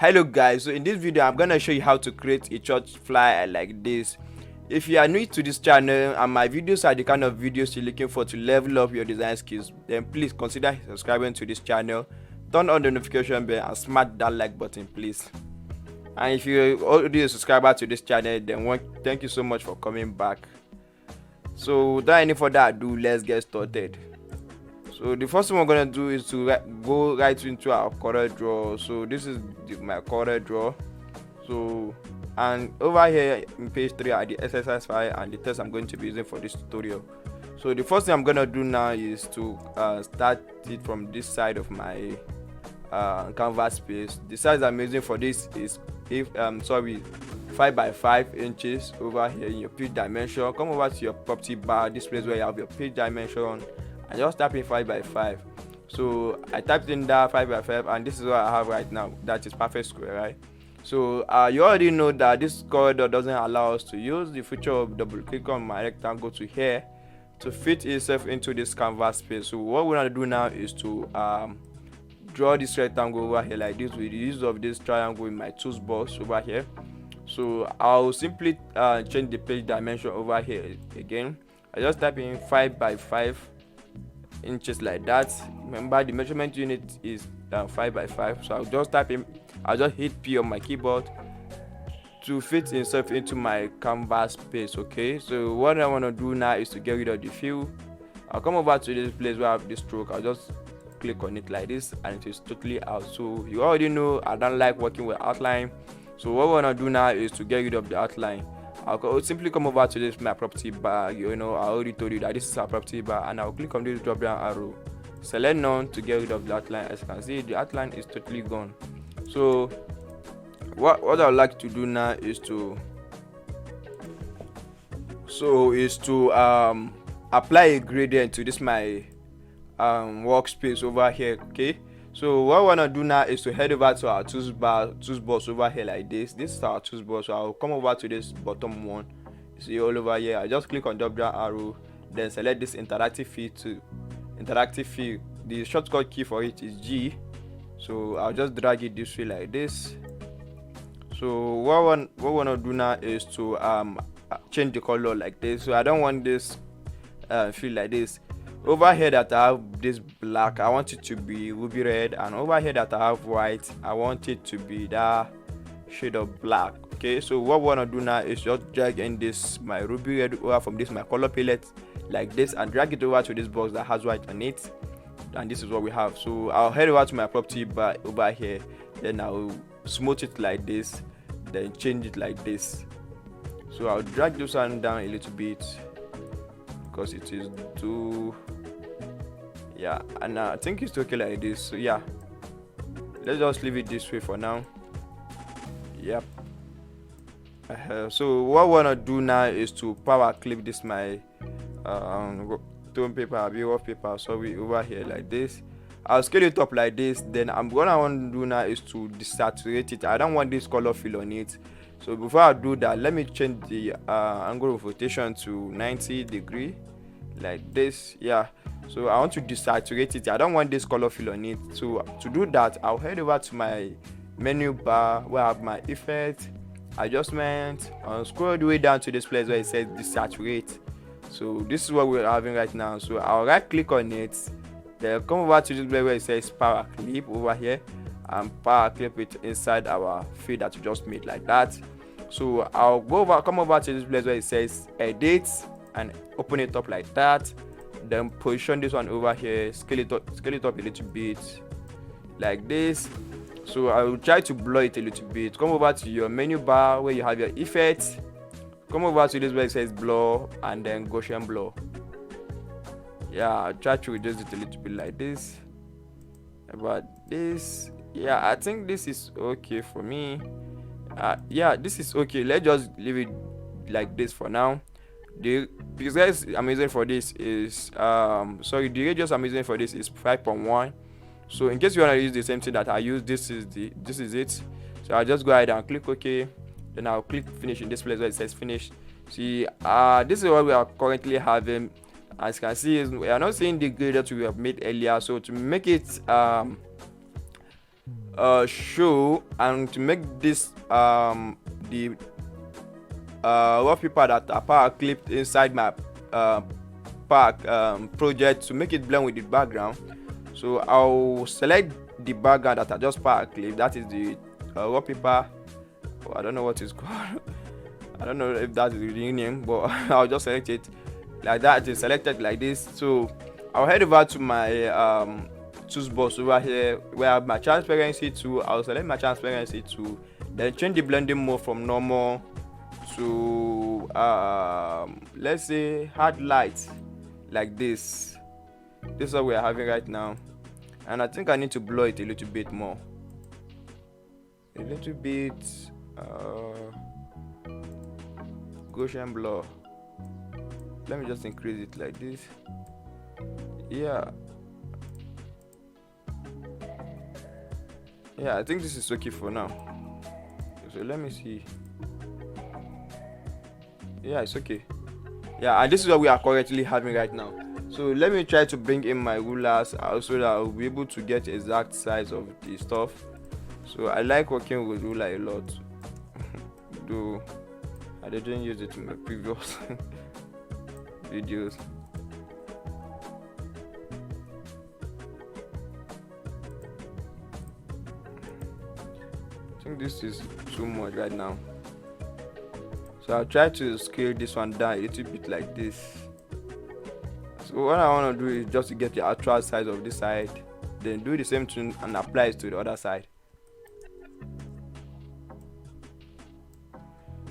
Hello guys, so in this video I'm gonna show you how to create a church flyer like this. If you are new to this channel and my videos are the kind of videos you're looking for to level up your design skills, then please consider subscribing to this channel, turn on the notification bell and smash that like button please. And if you're already a subscriber to this channel, then thank you so much for coming back. So without any further ado, let's get started. So the first thing we're gonna do is to go right into our Corel Draw. So this is my Corel Draw. So and over here in page 3 are the exercise file and the test I'm going to be using for this tutorial. So the first thing I'm gonna do now is to start it from this side of my canvas space. The size I'm using for this is 5 by 5 inches. Over here in your page dimension, come over to your property bar, this place where you have your page dimension, and just type in 5 by 5. So I typed in that 5 by 5 and this is what I have right now. That is perfect square, right? So you already know that this corridor doesn't allow us to use the feature of double click on my rectangle to here to fit itself into this canvas space. So what we're going to do now is to draw this rectangle over here like this with the use of this triangle in my tools box over here. So I'll simply change the page dimension over here again. I just type in 5 by 5 inches like that. Remember the measurement unit is 5 by 5. So I'll just hit P on my keyboard to fit itself into my canvas space. Okay, so what I want to do now is to get rid of the fill. I'll come over to this place where I have this stroke. I'll just click on it like this and it is totally out. So you already know I don't like working with outline. So what we want to do now is to get rid of the outline. I'll simply come over to this my property bar. You know, I already told you that this is our property bar, and I'll click on this drop down arrow, select none to get rid of the outline. As you can see, the outline is totally gone. So what I would like to do now is to apply a gradient to this my workspace over here. Okay, so what I want to do now is to head over to our tools box over here like this. This is our tools box. So I'll come over to this bottom one, see all over here. I just click on drop down arrow, then select this interactive field. The shortcut key for it is G. So I'll just drag it this way like this. So what we want to do now is to change the color like this. So I don't want this field like this. Over here that I have this black, I want it to be ruby red, and over here that I have white, I want it to be that shade of black. Okay, so what we want to do now is just drag in this my ruby red over from this my color palette like this and drag it over to this box that has white on it, and this is what we have. So I'll head over to my property bar over here, then I'll smooth it like this, then change it like this. So I'll drag this one down a little bit because it is too, yeah, and I think it's okay like this. So yeah, let's just leave it this way for now. Yep. So what I want to do now is to power clip this my tone paper, rough paper, sorry, over here like this. I'll scale it up like this. Then what I want to do now is to desaturate it. I don't want this color fill on it. So before I do that, let me change the angle of rotation to 90 degree like this. Yeah, so I want to desaturate it. I don't want this color fill on it. So to do that, I'll head over to my menu bar where I have my effect, adjustment, and scroll the way down to this place where it says desaturate. So this is what we're having right now. So I'll right click on it, then come over to this place where it says power clip over here, and power clip it inside our field that we just made like that. So I'll come over to this place where it says edit and open it up like that. Then position this one over here, scale it up a little bit like this. So I will try to blur it a little bit. Come over to your menu bar where you have your effects. Come over to this where it says blur and then Gaussian blur. Yeah, I'll try to reduce it a little bit like this. About this, yeah, I think this is okay for me. Yeah, this is okay. Let's just leave it like this for now. The size I'm using for this is the radius I'm using for this is 5.1. So in case you want to use the same thing that I use, this is it. So I'll just go ahead and click OK, then I'll click finish in this place where it says finish. See, this is what we are currently having. As you can see, we are not seeing the gradient we have made earlier. So to make it show, and to make this the wallpaper that are power clipped inside my pack project, to make it blend with the background. So I'll select the background that I just power clipped, that is the wallpaper. Oh, I don't know what it's called. I don't know if that is the real name, but I'll just select it like that. It's selected like this. So I'll head over to my tools box over here where I have my transparency tool. I'll select my transparency tool, then change the blending mode from normal to let's say hard light, like this. This is what we are having right now, and I think I need to blur it a little bit more, a little bit. Gaussian blur, let me just increase it like this. Yeah, I think this is okay for now. So let me see. Yeah, it's okay. Yeah, and this is what we are currently having right now. So let me try to bring in my rulers so that I'll be able to get exact size of the stuff. So I like working with ruler a lot, though I didn't use it in my previous videos. I think this is too much right now, so I'll try to scale this one down a little bit like this. So what I want to do is just to get the actual size of this side, then do the same thing and apply it to the other side.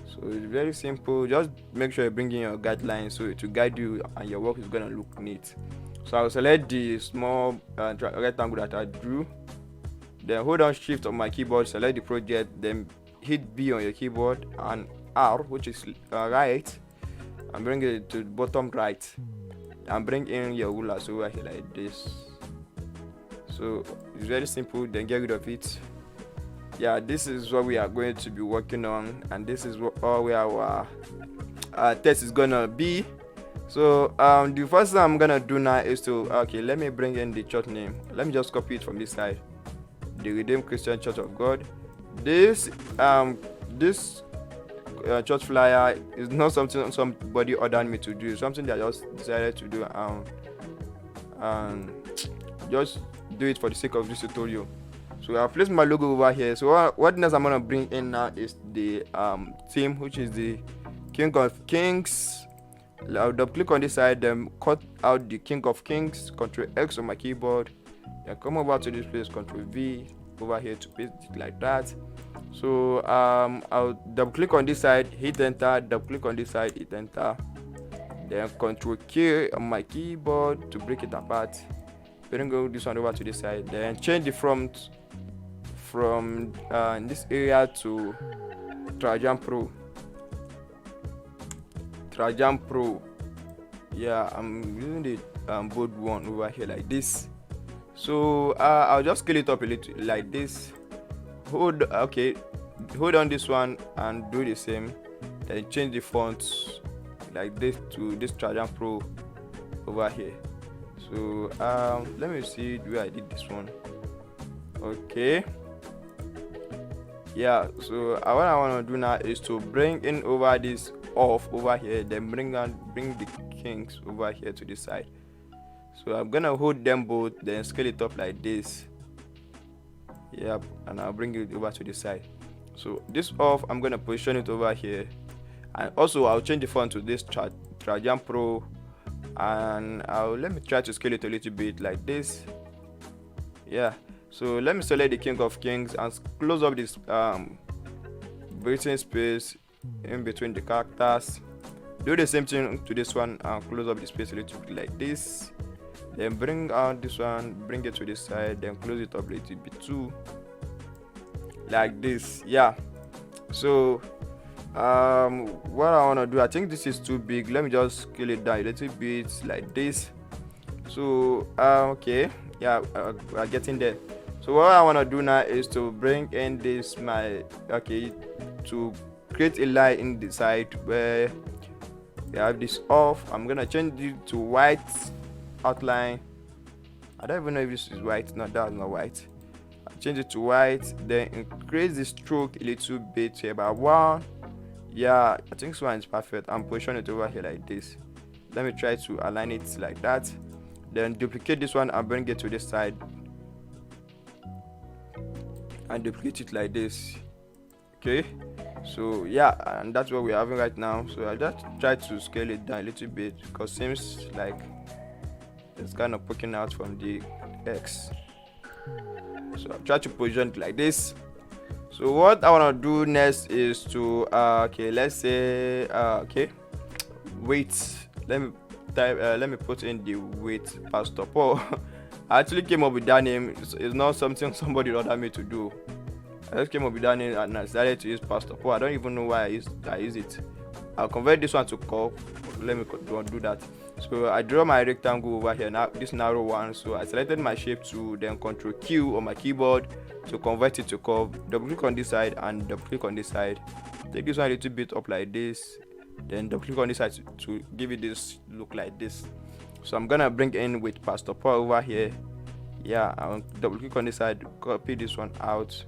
So it's very simple. Just make sure you bring in your guidelines so to guide you and your work is gonna look neat. So I'll select the small rectangle that I drew, then hold down shift on my keyboard, select the project, then hit B on your keyboard and R, which is right, and bring it to the bottom right, and bring in your ruler so over here like this. So it's very simple, then get rid of it. Yeah, this is what we are going to be working on, and this is what our test is gonna be. So the first thing I'm gonna do now is to let me bring in the church name. Let me just copy it from this side, the Redeemed Christian Church of God. This church flyer is not something somebody ordered me to do, something that I just decided to do, and just do it for the sake of this tutorial. So I'll place my logo over here. So what next I'm gonna bring in now is the theme, which is the King of Kings. I'll double click on this side, then cut out the King of Kings, Ctrl X on my keyboard, then come over to this place, Ctrl V over here to paste it like that. So I'll double click on this side, hit enter, double click on this side, hit enter, then Ctrl K on my keyboard to break it apart. Then go this one over to this side, then change the front from this area to Trajan Pro. Yeah, I'm using the bold one over here like this. So I'll just scale it up a little like this. Hold on this one and do the same, then change the font like this to this Trajan Pro over here. So let me see where I did this one. Okay, yeah, so what I want to do now is to bring in over this off over here, then bring the kings over here to this side. So I'm gonna hold them both, then scale it up like this. Yep, and I'll bring it over to the side. So this off, I'm gonna position it over here, and also I'll change the font to this Trajan Pro, and let me try to scale it a little bit like this. Yeah, so let me select the King of Kings and close up this breathing space in between the characters. Do the same thing to this one and close up the space a little bit like this. Then bring out this one, bring it to this side, then close it up a little bit too, like this. Yeah, so what I want to do, I think this is too big. Let me just scale it down a little bit like this. So okay, yeah, we're getting there. So what I want to do now is to bring in this to create a line in the side where we have this off. I'm gonna change it to white outline. I don't even know if this is white. No, that's not white. change it to white, then increase the stroke a little bit here by 1. Yeah, I think this one is perfect, and position it over here like this. Let me try to align it like that, then duplicate this one and bring it to this side and duplicate it like this. Okay, so yeah, and that's what we're having right now. So I just try to scale it down a little bit because seems like it's kind of poking out from the X. So I'll try to position it like this. So what I want to do next is to okay, let's say okay, weight. Let me type let me put in the weight Pastor Paul. I actually came up with that name. It's not something somebody ordered me to do. I just came up with that name and I decided to use Pastor Paul. I don't even know why I use it. I'll convert this one to curve. Let me do that. So I draw my rectangle over here, now this narrow one. So I selected my shape tool, then Ctrl Q on my keyboard to convert it to curve. Double click on this side and double click on this side. Take this one a little bit up like this, then double click on this side to give it this look like this. So I'm gonna bring in with Pastor Paul over here. Yeah, I'll double click on this side, copy this one out,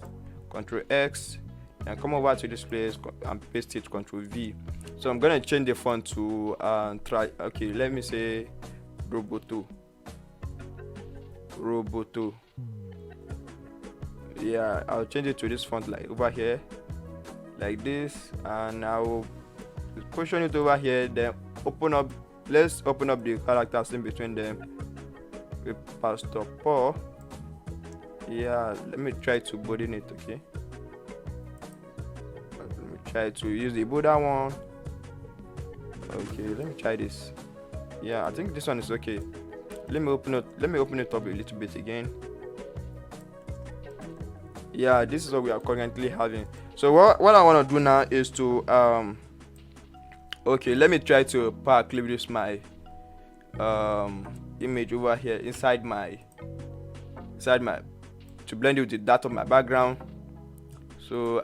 Ctrl X, and come over to this place and paste it, Ctrl V. So I'm gonna change the font to okay, let me say Roboto. Yeah, I'll change it to this font like over here like this, and I'll position it over here, then let's open up the characters in between them with Pastor Paul. Yeah, let me try to broaden it. Okay, let me try to use the Buddha one. Okay, let me try this. Yeah, I think this one is okay. Let me open it up a little bit again. Yeah, this is what we are currently having. So what I want to do now is to okay, let me try to power clip this my image over here inside my to blend it with that of my background. So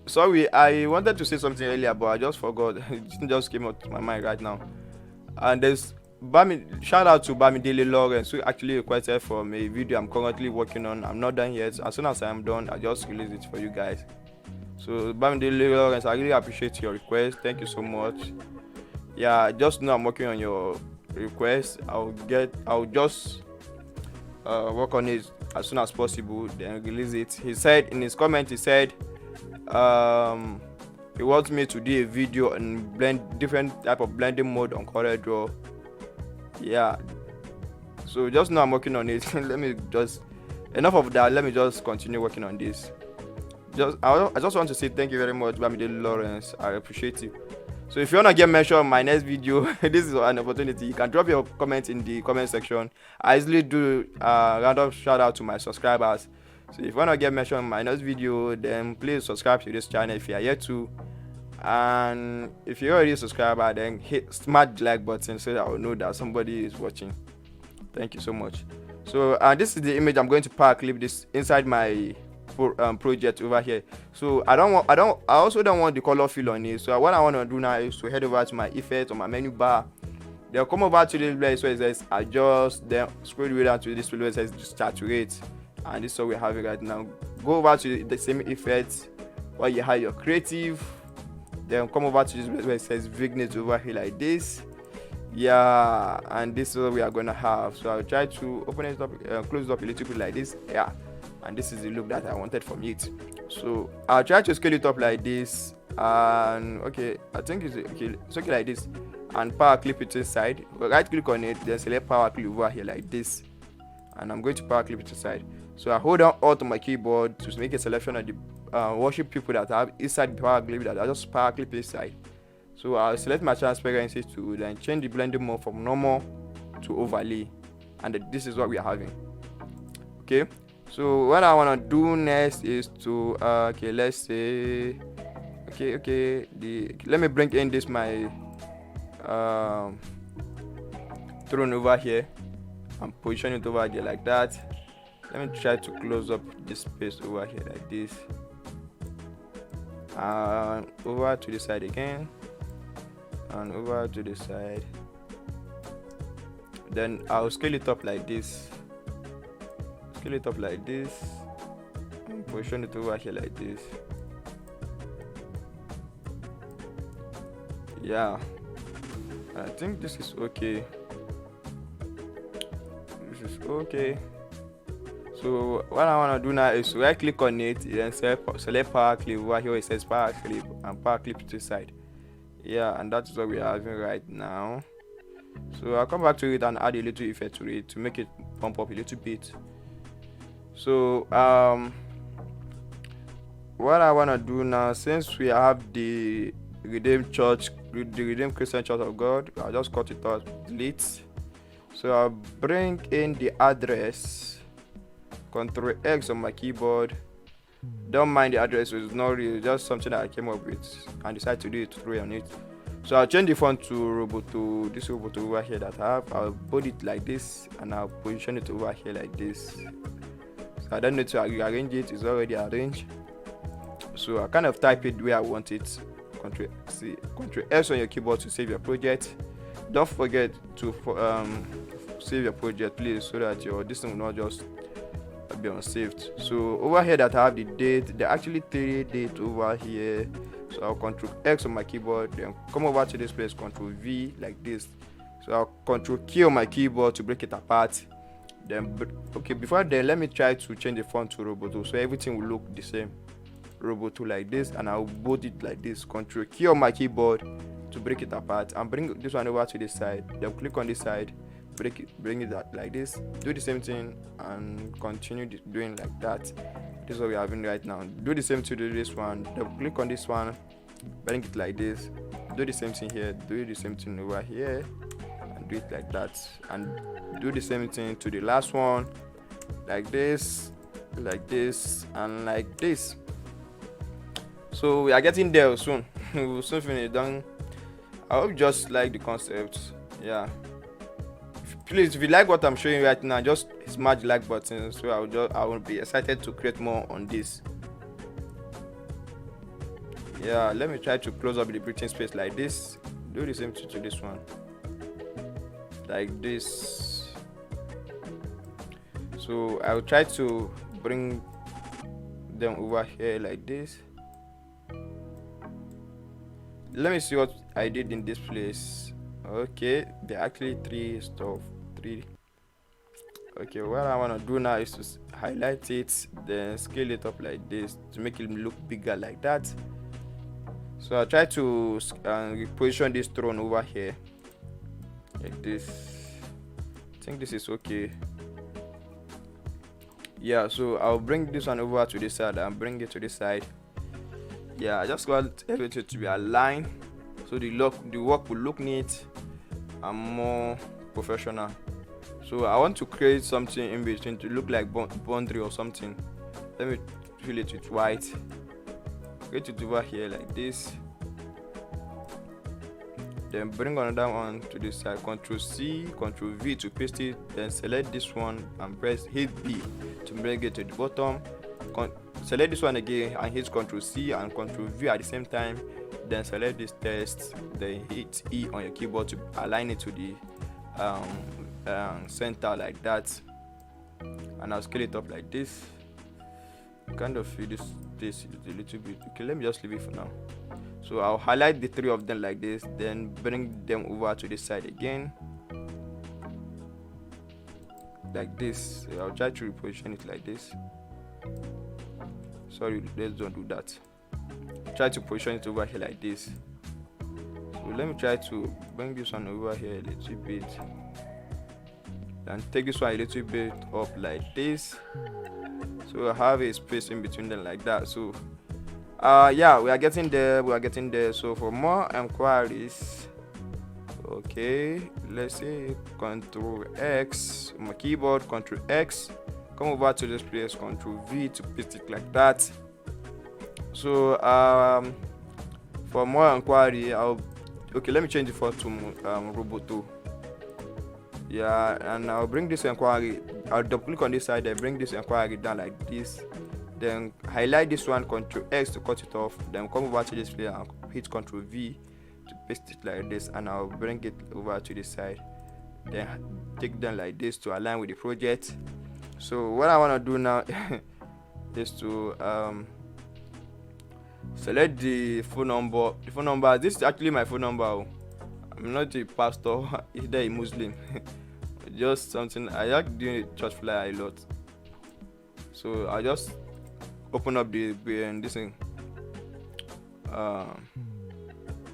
sorry, I wanted to say something earlier, but I just forgot. It just came out to my mind right now. And there's shout out to Bamidele Lawrence, who actually requested from a video I'm currently working on. I'm not done yet. As soon as I'm done, I just release it for you guys. So Bamidele Lawrence, I really appreciate your request. Thank you so much. Yeah, just know I'm working on your request. I'll just work on it as soon as possible, then release it. He said in his comment, he said he wants me to do a video and blend different type of blending mode on Corel Draw. Yeah, so just know I'm working on it. Enough of that, let me just continue working on this. I just want to say thank you very much, Bamidele Lawrence. I appreciate you. So if you want to get mentioned in my next video, this is an opportunity. You can drop your comment in the comment section. I usually do random shout out to my subscribers. So if you want to get mentioned in my next video, then please subscribe to this channel if you are yet to. And if you're already a subscriber, then smash the like button so that I will know that somebody is watching. Thank you so much. So this is the image I'm going to power clip this inside my project over here. So I also don't want the color fill on it. So what I want to do now is to head over to my effects on my menu bar. Then come over to this place where it says adjust, then scroll the way down to this place where it says saturate, and this is what we're having right now. Go over to the same effects where you have your creative, then come over to this place where it says vignette over here like this. Yeah, and this is what we are gonna have. So I'll try to open it up, close it up a little bit like this. Yeah, and this is the look that I wanted from it. So I'll try to scale it up like this, and okay, I think it's okay like this, and power clip it inside. Right click on it, then select power clip over here like this, and I'm going to power clip it inside. So I hold down Alt on my keyboard to make a selection of the worship people that I have inside the power clip, that I just power clip inside. So I'll select my transparency to then change the blending mode from normal to overlay, and this is what we are having. Okay, so what I want to do next is to okay, let's say let me bring in this my throne over here and position it over there like that. Let me try to close up this space over here like this, and over to the side again, and over to the side. Then I'll scale it up like this. scale it up like this and position it over here like this. Yeah, I think this is okay. This is okay. So what I want to do now is to right click on it, then select power clip over here. It says power clip and power clip to the side. Yeah, and that's what we are having right now. So I'll come back to it and add a little effect to it to make it pump up a little bit. So what I want to do now, since we have the Redeemed Christian Church of God, I'll just cut it out, delete. So I'll bring in the address, Control X on my keyboard. Don't mind the address, it's not really, just something that I came up with and decided to do it through on it. So I'll change the font to Roboto, this Roboto over here that I have. I'll put it like this and I'll position it over here like this. So I don't need to arrange it, it's already arranged. So I kind of type it where I want it. Control S on your keyboard to save your project. Don't forget to save your project, please, so that your this thing will not just be unsaved. So over here that I have the date, there are actually 3 dates over here. So I'll Control X on my keyboard, then come over to this place, Control V like this. So I'll Control K on my keyboard to break it apart. Then okay, before then let me try to change the font to Roboto so everything will look the same. Roboto like this, and I'll bold it like this. Control K on my keyboard to break it apart and bring this one over to the side. Then click on this side, bring it like this. Do the same thing and continue doing like that. This is what we're having right now. Do the same to do this one. Then click on this one, bring it like this. Do the same thing here. Do the same thing over here, and do it like that. And do the same thing to the last one, like this, and like this. So we are getting there soon. We will soon finish done. I hope you just like the concept. Yeah. Please, if you like what I'm showing right now, just smash the like button. So I will be excited to create more on this. Yeah, let me try to close up the breathing space like this. Do the same thing to this one, like this. So I will try to bring them over here like this. Let me see what I did in this place. Okay, there are actually 3 stuff. 3. Okay, what I want to do now is to highlight it, then scale it up like this to make it look bigger like that. So I'll try to reposition this throne over here like this. I think this is okay. Yeah, so I'll bring this one over to this side and bring it to this side. Yeah, I just want everything to be aligned so the work will look neat and more professional. So I want to create something in between to look like boundary or something. Let me fill it with white. Create it over here like this. Then bring another one to this side. Ctrl C, Ctrl V to paste it. Then select this one and press hit B to bring it to the bottom. Select this one again and hit Ctrl C and Ctrl V at the same time. Then select this text, then hit E on your keyboard to align it to the center like that. And I'll scale it up like this. Kind of feel this a little bit. Okay, let me just leave it for now. So I'll highlight the 3 of them like this, then bring them over to this side again like this. I'll try to reposition it like this. Sorry, let's don't do that. Try to position it over here like this. So let me try to bring this one over here a little bit and take this one a little bit up like this. So I have a space in between them like that. So yeah, we are getting there. So for more inquiries, okay, let's say Control X on my keyboard, Control X, come over to this place, Control V to paste it like that. So for more inquiry, let me change the font to Roboto. Yeah, and I'll bring this inquiry. I'll double click on this side, then bring this inquiry down like this. Then highlight this one, Control X to cut it off. Then come over to this place and hit Control V to paste it like this, and I'll bring it over to this side. Then take them like this to align with the project. So what I want to do now is to select the phone number. The phone number, this is actually my phone number. I'm not a pastor, either a Muslim. Just something I like doing a church flyer a lot. So I just open up the this thing,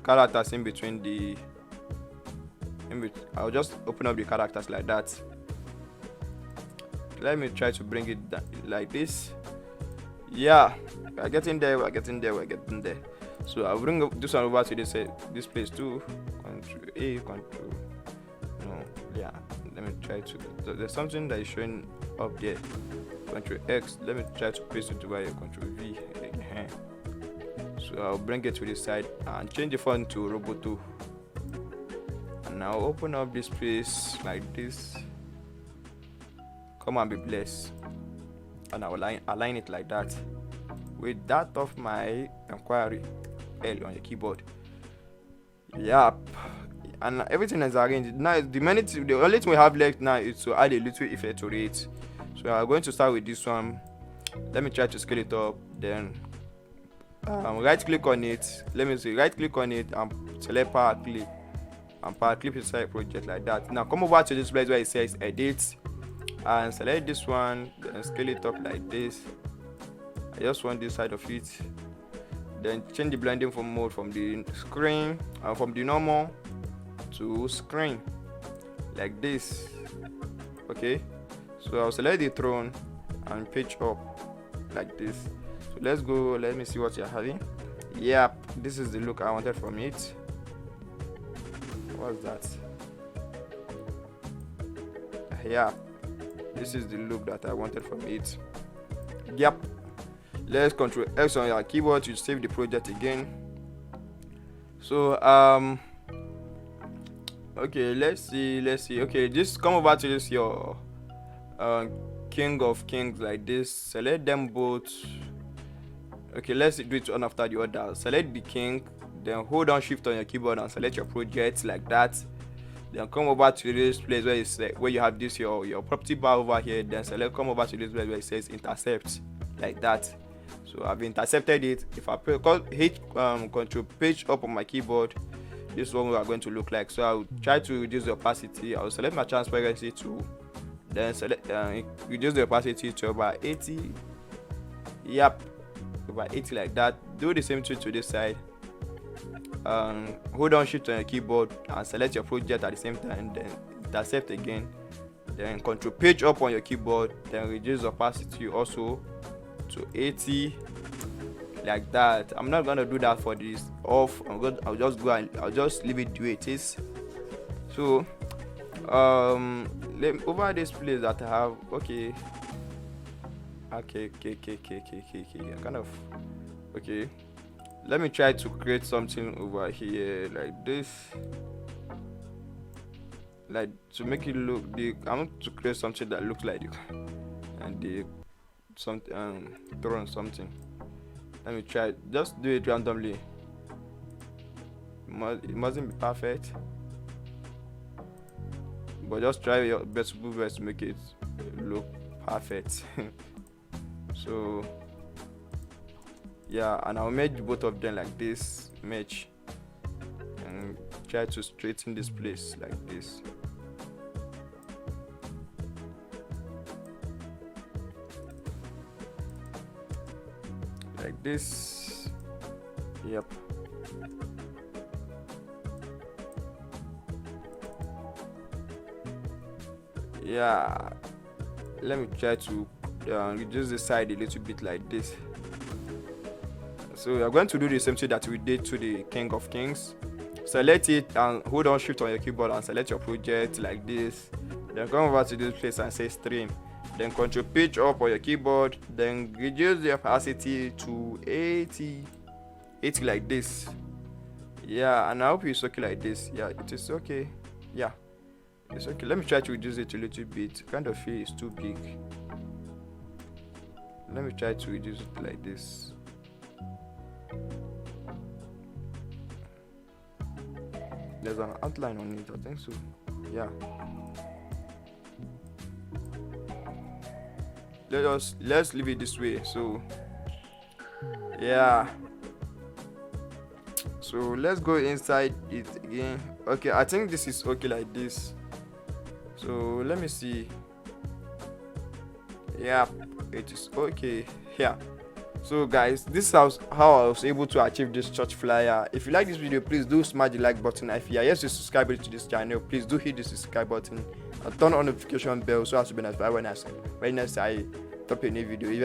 characters in between the I'll just open up the characters like that. Let me try to bring it down like this. Yeah, we're getting there. So I'll bring this one over to this place too. Control A, control. No, yeah. Let me try to. There's something that is showing up there. Control X. Let me try to paste it over here. Control V. So I'll bring it to this side and change the font to Roboto. And now open up this place like this. Come and be blessed. And I'll align it like that with that of my inquiry L on your keyboard. Yep, and everything is arranged. Now the only thing we have left now is to add a little effect to it. So I'm going to start with this one. Let me try to scale it up. Then right click on it. Let me see, right click on it and select power clip, and power clip inside project like that. Now come over to this place where it says edit and select this one, then scale it up like this. I just want this side of it. Then change the blending from mode from the screen and from the normal to screen like this. Okay, so I'll select the throne and pitch up like this. So let's go. Let me see what you're having. Yep, this is the look I wanted from it. What's that? Yeah, this is the look that I wanted from it. Yep. Let's Control X on your keyboard to save the project again. So okay, let's see. Okay, just come over to this your King of Kings like this. Select them both. Okay, let's do it one after the other. Select the king, then hold down shift on your keyboard and select your project like that. Then come over to this place where it's where you have this your property bar over here. Then come over to this place where it says intercept like that. So I've intercepted it. If I hit control page up on my keyboard, this is what we are going to look like. So I'll try to reduce the opacity. I'll select my transparency to, then select reduce the opacity to about 80. Yep, about 80 like that. Do the same thing to this side. Hold on shift on your keyboard and select your project at the same time, then intercept again, then control page up on your keyboard, then reduce the opacity also to 80 like that. I'm not gonna do that for this off. I'll just leave it the way it is. So over this place that I have, okay, I kind of, okay, let me try to create something over here like this, like to make it look I want to create something that looks like and something throwing something. Let me try, just do it randomly. It mustn't be perfect, but just try your best to make it look perfect. So yeah, and I'll merge both of them like this, merge, and try to straighten this place like this. Like this. Yep. Yeah, let me try to reduce the side a little bit like this. So we are going to do the same thing that we did to the King of Kings. Select it and hold on shift on your keyboard and select your project like this. Then come over to this place and say stream. Then control page up on your keyboard, then reduce the opacity to 80 like this. Yeah, and I hope it's okay like this. Yeah, it is okay. Yeah, it's okay. Let me try to reduce it a little bit. Kind of feel it's too big. Let me try to reduce it like this. There's an outline on it, I think so. Yeah. let's leave it this way. So yeah, so let's go inside it again. Okay, I think this is okay like this. So let me see. Yeah, it is okay here. So guys, this is how I was able to achieve this church flyer. If you like this video, please do smash the like button. If you are yet to subscribe to this channel, please do hit the subscribe button and turn on notification bell so as to be notified when I drop a new video. If you